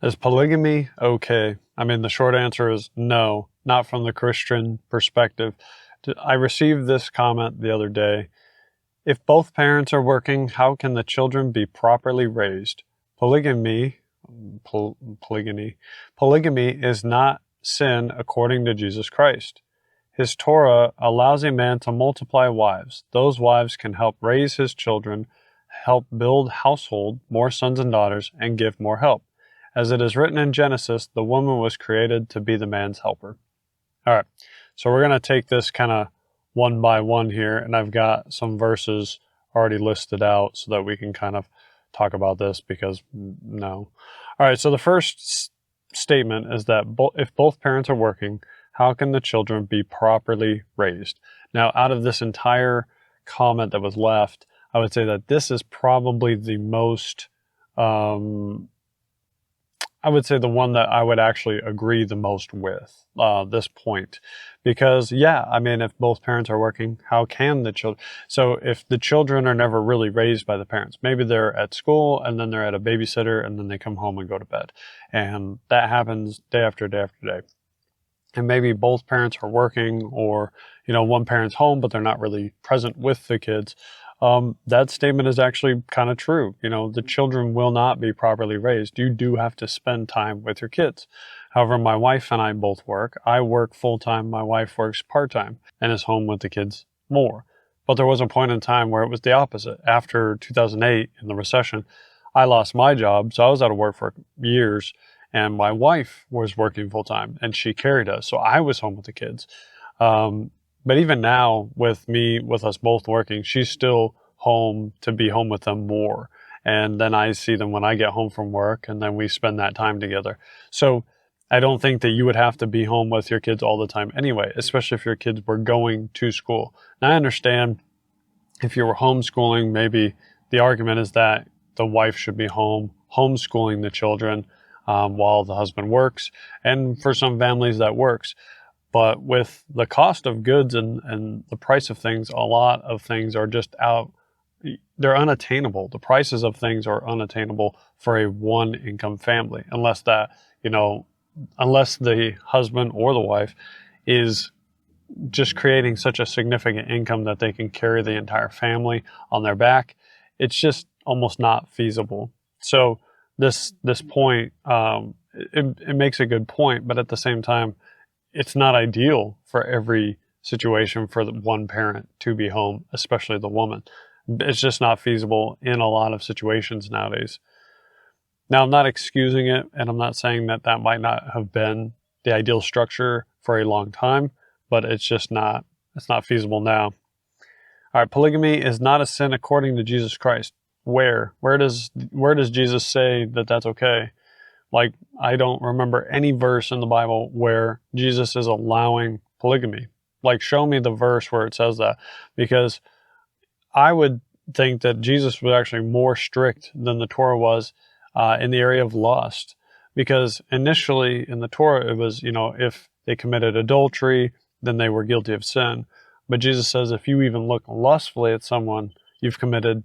Is polygamy okay? I mean, the short answer is no, not from the Christian perspective. I received this comment the other day. If both parents are working, how can the children be properly raised? Polygamy is not sin according to Jesus Christ. His Torah allows a man to multiply wives. Those wives can help raise his children, help build household, more sons and daughters, and give more help. As it is written in Genesis, the woman was created to be the man's helper. All right, so we're going to take this kind of one by one here, and I've got some verses already listed out so that we can kind of talk about this because no. All right, so the first statement is that if both parents are working, how can the children be properly raised? Now, out of this entire comment that was left, I would say that this is probably the most, I would say the one that I would actually agree the most with, this point. Because, yeah, I mean, if both parents are working, how can the children? So if the children are never really raised by the parents, maybe they're at school and then they're at a babysitter and then they come home and go to bed. And that happens day after day after day. And maybe both parents are working or, one parent's home, but they're not really present with the kids. That statement is actually kind of true. The children will not be properly raised. You do have to spend time with your kids. However, my wife and I both work. I work full-time. My wife works part-time and is home with the kids more. But there was a point in time where it was the opposite. After 2008 in the recession, I lost my job. So I was out of work for years and my wife was working full-time and she carried us. So I was home with the kids. But even now with us both working, she's still home to be home with them more. And then I see them when I get home from work and then we spend that time together. So I don't think that you would have to be home with your kids all the time anyway, especially if your kids were going to school. Now I understand if you were homeschooling, maybe the argument is that the wife should be home homeschooling the children while the husband works. And for some families that works. But with the cost of goods and the price of things, a lot of things are just they're unattainable. The prices of things are unattainable for a one income family, unless the husband or the wife is just creating such a significant income that they can carry the entire family on their back. It's just almost not feasible. So this point, it makes a good point, but at the same time, it's not ideal for every situation for the one parent to be home, especially the woman. It's just not feasible in a lot of situations nowadays. Now, I'm not excusing it, and I'm not saying that might not have been the ideal structure for a long time, but it's not feasible now. All right, polygamy is not a sin according to Jesus Christ. Where does Jesus say that that's okay? Like, I don't remember any verse in the Bible where Jesus is allowing polygamy. Like, show me the verse where it says that. Because I would think that Jesus was actually more strict than the Torah was in the area of lust. Because initially in the Torah, it was, if they committed adultery, then they were guilty of sin. But Jesus says if you even look lustfully at someone, you've committed,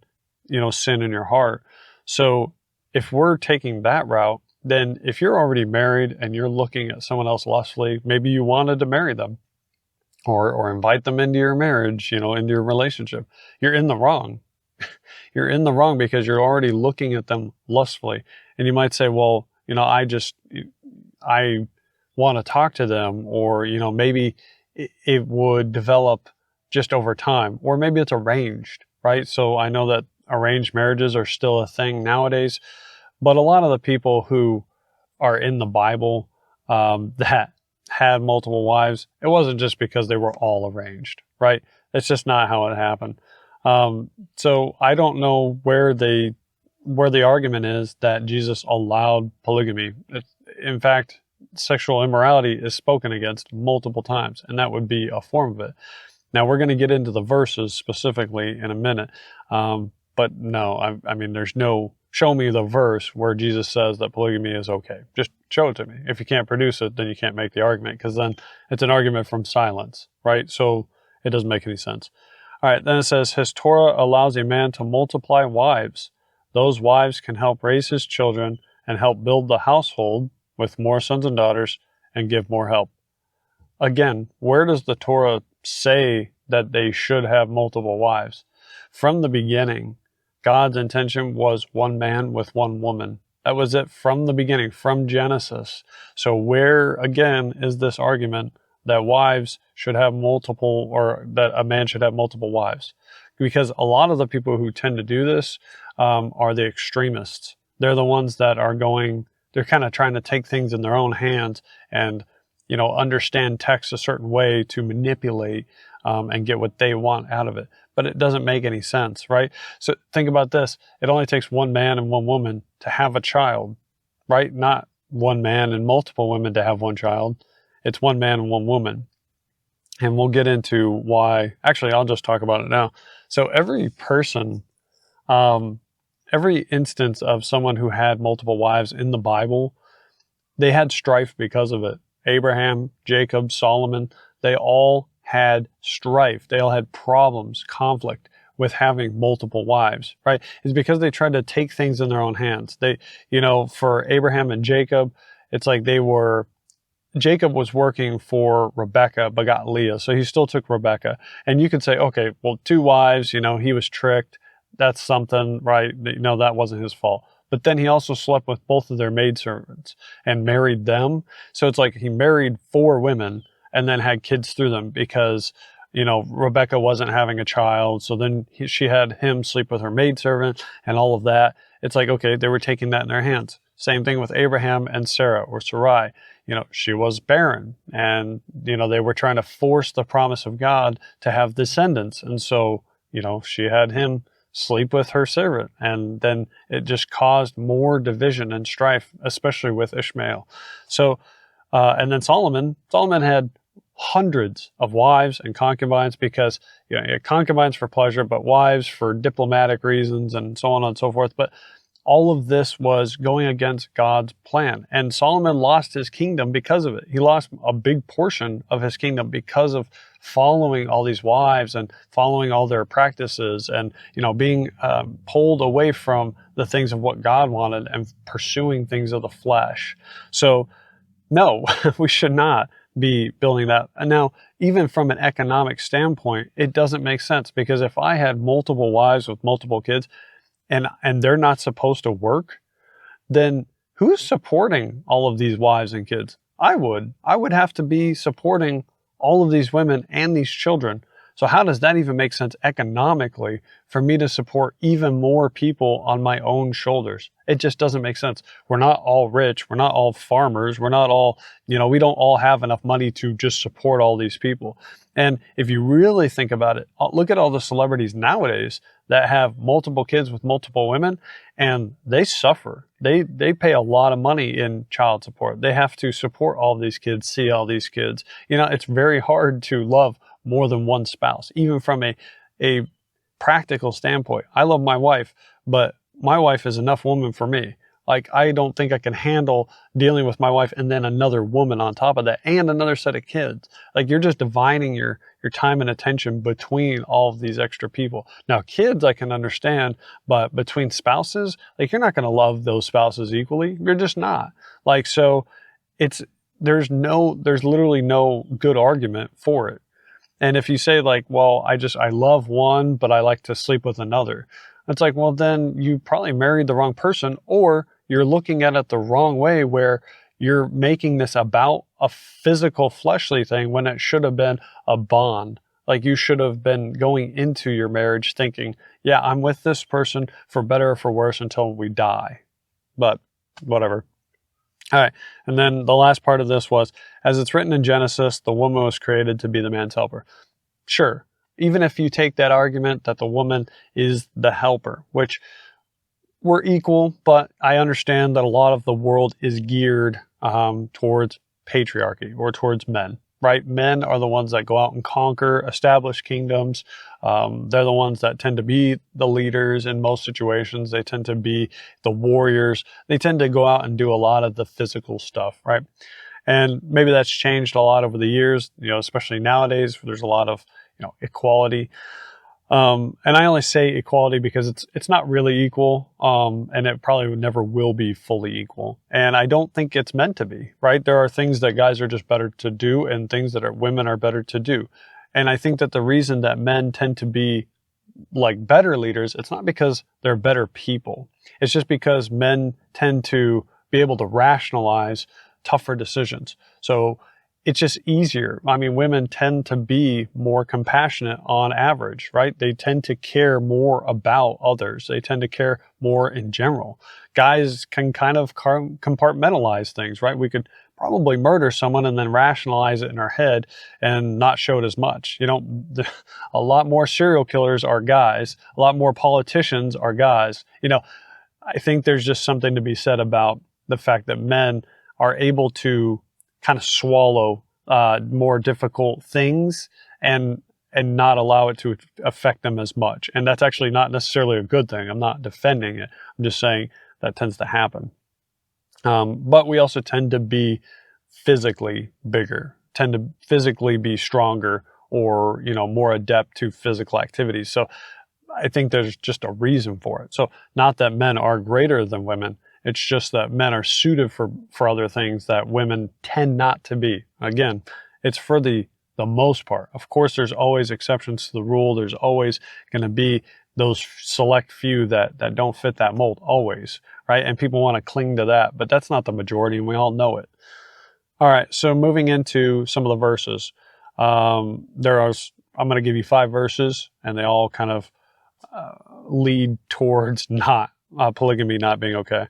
sin in your heart. So if we're taking that route, then if you're already married and you're looking at someone else lustfully, maybe you wanted to marry them or invite them into your marriage, into your relationship, you're in the wrong. You're in the wrong because you're already looking at them lustfully. And you might say, well, I want to talk to them, or, maybe it would develop just over time, or maybe it's arranged, right? So I know that arranged marriages are still a thing nowadays. But a lot of the people who are in the Bible that had multiple wives, it wasn't just because they were all arranged, right? It's just not how it happened. So I don't know where the argument is that Jesus allowed polygamy. In fact, sexual immorality is spoken against multiple times, and that would be a form of it. Now, we're going to get into the verses specifically in a minute. But no, I mean, there's no... Show me the verse where Jesus says that polygamy is okay. Just show it to me. If you can't produce it, then you can't make the argument, because then it's an argument from silence, right? So it doesn't make any sense. All right, then it says, his Torah allows a man to multiply wives. Those wives can help raise his children and help build the household with more sons and daughters and give more help. Again, where does the Torah say that they should have multiple wives? From the beginning, God's intention was one man with one woman. That was it from the beginning, from Genesis. So where, again, is this argument that wives should have multiple, or that a man should have multiple wives? Because a lot of the people who tend to do this are the extremists. They're the ones that are they're kind of trying to take things in their own hands and, understand text a certain way to manipulate and get what they want out of it. But it doesn't make any sense, right? So think about this. It only takes one man and one woman to have a child, right? Not one man and multiple women to have one child. It's one man and one woman. And we'll get into why. Actually, I'll just talk about it now. So every person, every instance of someone who had multiple wives in the Bible, they had strife because of it. Abraham, Jacob, Solomon, they all had strife. They all had problems, conflict with having multiple wives, right? It's because they tried to take things in their own hands. They, for Abraham and Jacob, it's like Jacob was working for Rebekah, but got Leah. So he still took Rebekah. And you could say, okay, well, 2 wives, he was tricked. That's something, right? That wasn't his fault. But then he also slept with both of their maidservants and married them. So it's like he married 4 women and then had kids through them because, Rebecca wasn't having a child. So then she had him sleep with her maidservant and all of that. It's like, okay, they were taking that in their hands. Same thing with Abraham and Sarah or Sarai. She was barren and, they were trying to force the promise of God to have descendants. And so, she had him sleep with her servant. And then it just caused more division and strife, especially with Ishmael. So, and then Solomon had hundreds of wives and concubines because, concubines for pleasure, but wives for diplomatic reasons and so on and so forth. But all of this was going against God's plan. And Solomon lost his kingdom because of it. He lost a big portion of his kingdom because of following all these wives and following all their practices and, being pulled away from the things of what God wanted and pursuing things of the flesh. So, no, we should not be building that. And now, even from an economic standpoint, it doesn't make sense because if I had multiple wives with multiple kids, and they're not supposed to work, then who's supporting all of these wives and kids? I would have to be supporting all of these women and these children. So how does that even make sense economically for me to support even more people on my own shoulders? It just doesn't make sense. We're not all rich. We're not all farmers. We're not all, we don't all have enough money to just support all these people. And if you really think about it, look at all the celebrities nowadays that have multiple kids with multiple women, and they suffer. They pay a lot of money in child support. They have to support all these kids, see all these kids. It's very hard to love more than one spouse, even from a practical standpoint. I love my wife, but my wife is enough woman for me. Like, I don't think I can handle dealing with my wife and then another woman on top of that and another set of kids. Like, you're just dividing your time and attention between all of these extra people. Now, kids I can understand, but between spouses, like, you're not going to love those spouses equally. You're just not. Like, so there's literally no good argument for it. And if you say like, well, I love one, but I like to sleep with another. It's like, well, then you probably married the wrong person, or you're looking at it the wrong way where you're making this about a physical fleshly thing when it should have been a bond. Like, you should have been going into your marriage thinking, yeah, I'm with this person for better or for worse until we die. But whatever. All right. And then the last part of this was, as it's written in Genesis, the woman was created to be the man's helper. Sure. Even if you take that argument that the woman is the helper, which we're equal, but I understand that a lot of the world is geared towards patriarchy or towards men, right? Men are the ones that go out and conquer, establish kingdoms. They're the ones that tend to be the leaders in most situations. They tend to be the warriors. They tend to go out and do a lot of the physical stuff, right? And maybe that's changed a lot over the years, especially nowadays, there's a lot of, equality. And I only say equality because it's not really equal, and it probably never will be fully equal. And I don't think it's meant to be, right? There are things that guys are just better to do and things that women are better to do. And I think that the reason that men tend to be like better leaders, it's not because they're better people. It's just because men tend to be able to rationalize tougher decisions. So it's just easier. I mean, women tend to be more compassionate on average, right? They tend to care more about others. They tend to care more in general. Guys can kind of compartmentalize things, right? We could probably murder someone and then rationalize it in our head and not show it as much. You know, a lot more serial killers are guys. A lot more politicians are guys. You know, I think there's just something to be said about the fact that men are able to kind of swallow more difficult things and not allow it to affect them as much. And that's actually not necessarily a good thing. I'm not defending it. I'm just saying that tends to happen. But we also tend to be physically bigger, tend to physically be stronger, or, you know, more adept to physical activities. So I think there's just a reason for it. So not that men are greater than women. It's just that men are suited for other things that women tend not to be. Again, it's for the most part. Of course, there's always exceptions to the rule. There's always going to be those select few that don't fit that mold, always, right? And people want to cling to that, but that's not the majority, and we all know it. All right, so moving into some of the verses. I'm going to give you 5 verses, and they all kind of lead towards not polygamy not being okay.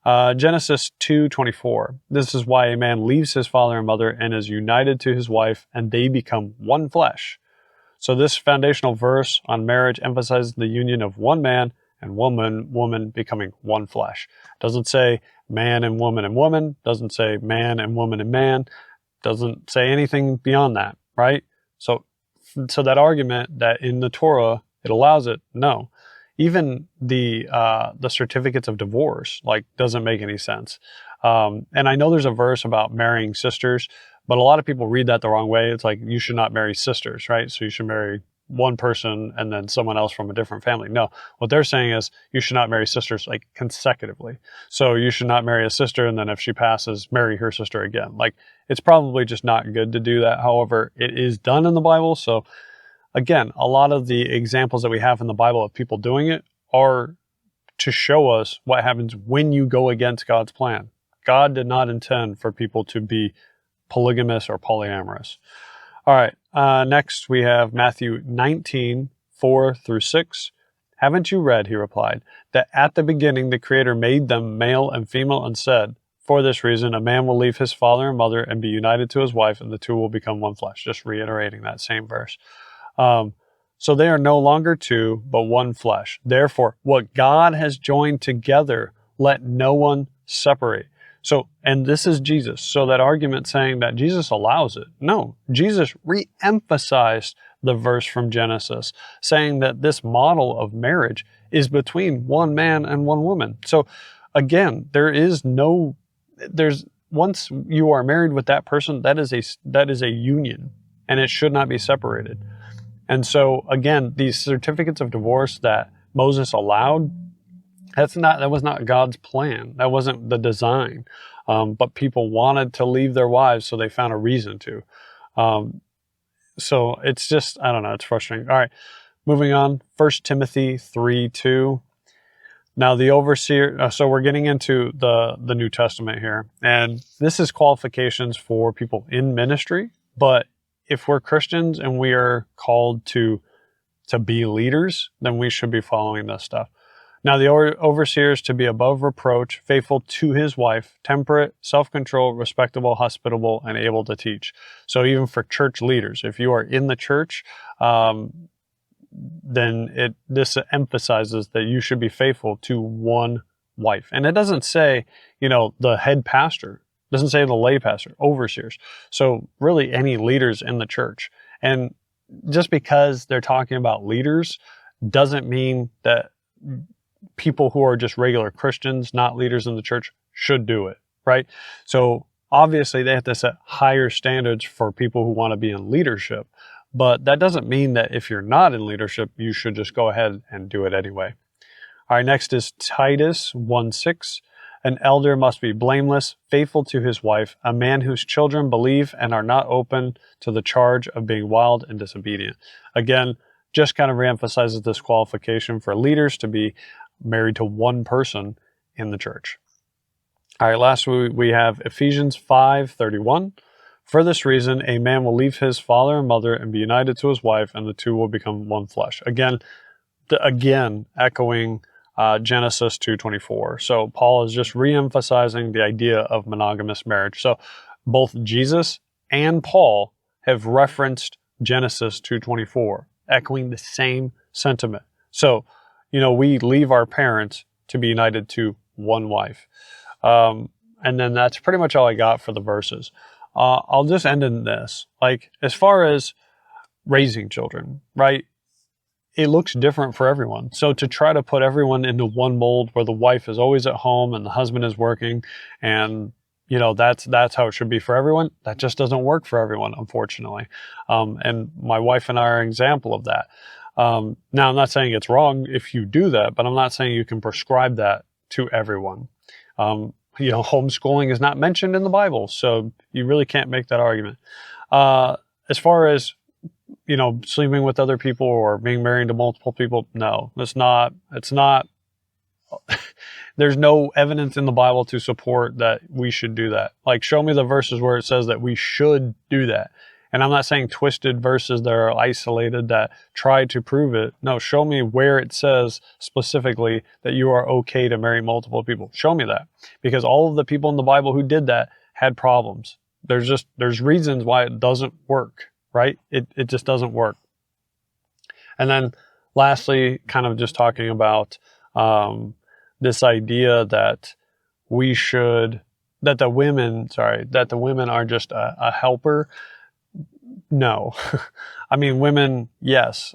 Genesis 2:24. This is why a man leaves his father and mother and is united to his wife, and they become one flesh. So this foundational verse on marriage emphasizes the union of one man and woman becoming one flesh. It doesn't say man and woman. Doesn't say man and man. Doesn't say anything beyond that, right? So that argument that in the Torah it allows it, no. Even the certificates of divorce doesn't make any sense. And I know there's a verse about marrying sisters, but a lot of people read that the wrong way. It's like you should not marry sisters, right? So you should marry one person and then someone else from a different family. No, what they're saying is you should not marry sisters consecutively. So you should not marry a sister and then if she passes, marry her sister again. It's probably just not good to do that. However, it is done in the Bible. So again, a lot of the examples that we have in the Bible of people doing it are to show us what happens when you go against God's plan. God did not intend for people to be polygamous or polyamorous. All right, next we have Matthew 19:4-6. Haven't you read, he replied, that at the beginning the Creator made them male and female and said, for this reason, a man will leave his father and mother and be united to his wife, and the two will become one flesh. Just reiterating that same verse. So they are no longer two, but one flesh. Therefore, what God has joined together, let no one separate. So, and this is Jesus. So that argument saying that Jesus allows it. No, Jesus re-emphasized the verse from Genesis, saying that this model of marriage is between one man and one woman. So again, once you are married with that person, that is a union, and it should not be separated. And so again, these certificates of divorce that Moses allowed, that was not God's plan. That wasn't the design. But people wanted to leave their wives, so they found a reason to. So it's just, I don't know, it's frustrating. All right, moving on. 1 Timothy 3:2. Now the overseer, so we're getting into the New Testament here, and this is qualifications for people in ministry, but if we're Christians and we are called to be leaders, then we should be following this stuff. Now the overseer is to be above reproach, faithful to his wife, temperate, self-controlled, respectable, hospitable, and able to teach. So even for church leaders, if you are in the church, then this emphasizes that you should be faithful to one wife. And it doesn't say, the head pastor. It doesn't say the lay pastor, overseers. So really any leaders in the church. And just because they're talking about leaders doesn't mean that people who are just regular Christians, not leaders in the church, should do it, right? So obviously they have to set higher standards for people who want to be in leadership. But that doesn't mean that if you're not in leadership, you should just go ahead and do it anyway. All right, next is Titus 1:6. An elder must be blameless, faithful to his wife, a man whose children believe and are not open to the charge of being wild and disobedient. Again, just kind of reemphasizes this qualification for leaders to be married to one person in the church. All right, last we have Ephesians 5:31. For this reason, a man will leave his father and mother and be united to his wife, and the two will become one flesh. Again, echoing Genesis 2:24. So Paul is just reemphasizing the idea of monogamous marriage. So both Jesus and Paul have referenced Genesis 2:24, echoing the same sentiment. So, we leave our parents to be united to one wife. And then that's pretty much all I got for the verses. I'll just end in this. Like, as far as raising children, right? It looks different for everyone. So to try to put everyone into one mold where the wife is always at home and the husband is working and that's how it should be for everyone, that just doesn't work for everyone, unfortunately. And my wife and I are an example of that. Now, I'm not saying it's wrong if you do that, but I'm not saying you can prescribe that to everyone. Homeschooling is not mentioned in the Bible, so you really can't make that argument. As far as sleeping with other people or being married to multiple people, no, it's not, there's no evidence in the Bible to support that we should do that. Like, show me the verses where it says that we should do that. And I'm not saying twisted verses that are isolated that try to prove it. No, show me where it says specifically that you are okay to marry multiple people. Show me that. Because all of the people in the Bible who did that had problems. There's reasons why it doesn't work, right? It just doesn't work. And then lastly, kind of just talking about this idea that the women are just a helper. No. I mean, women, yes.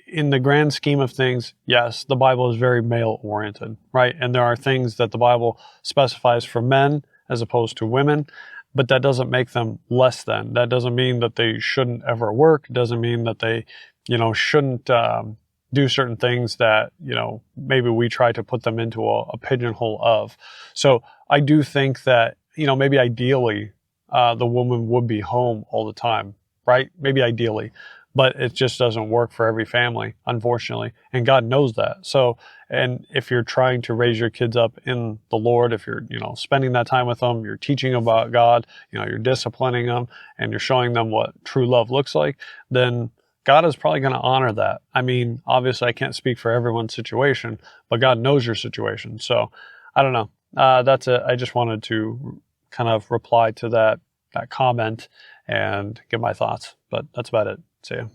In the grand scheme of things, yes, the Bible is very male-oriented, right? And there are things that the Bible specifies for men as opposed to women, but that doesn't make them less than. That doesn't mean that they shouldn't ever work. It doesn't mean that they, shouldn't do certain things that, maybe we try to put them into a pigeonhole of. So I do think that, maybe ideally, the woman would be home all the time, right? Maybe ideally, but it just doesn't work for every family, unfortunately. And God knows that. So, and if you're trying to raise your kids up in the Lord, if you're, spending that time with them, you're teaching about God, you're disciplining them and you're showing them what true love looks like, then God is probably going to honor that. I mean, obviously I can't speak for everyone's situation, but God knows your situation. So I don't know. That's it. I just wanted to kind of reply to that comment and give my thoughts, but that's about it. See ya.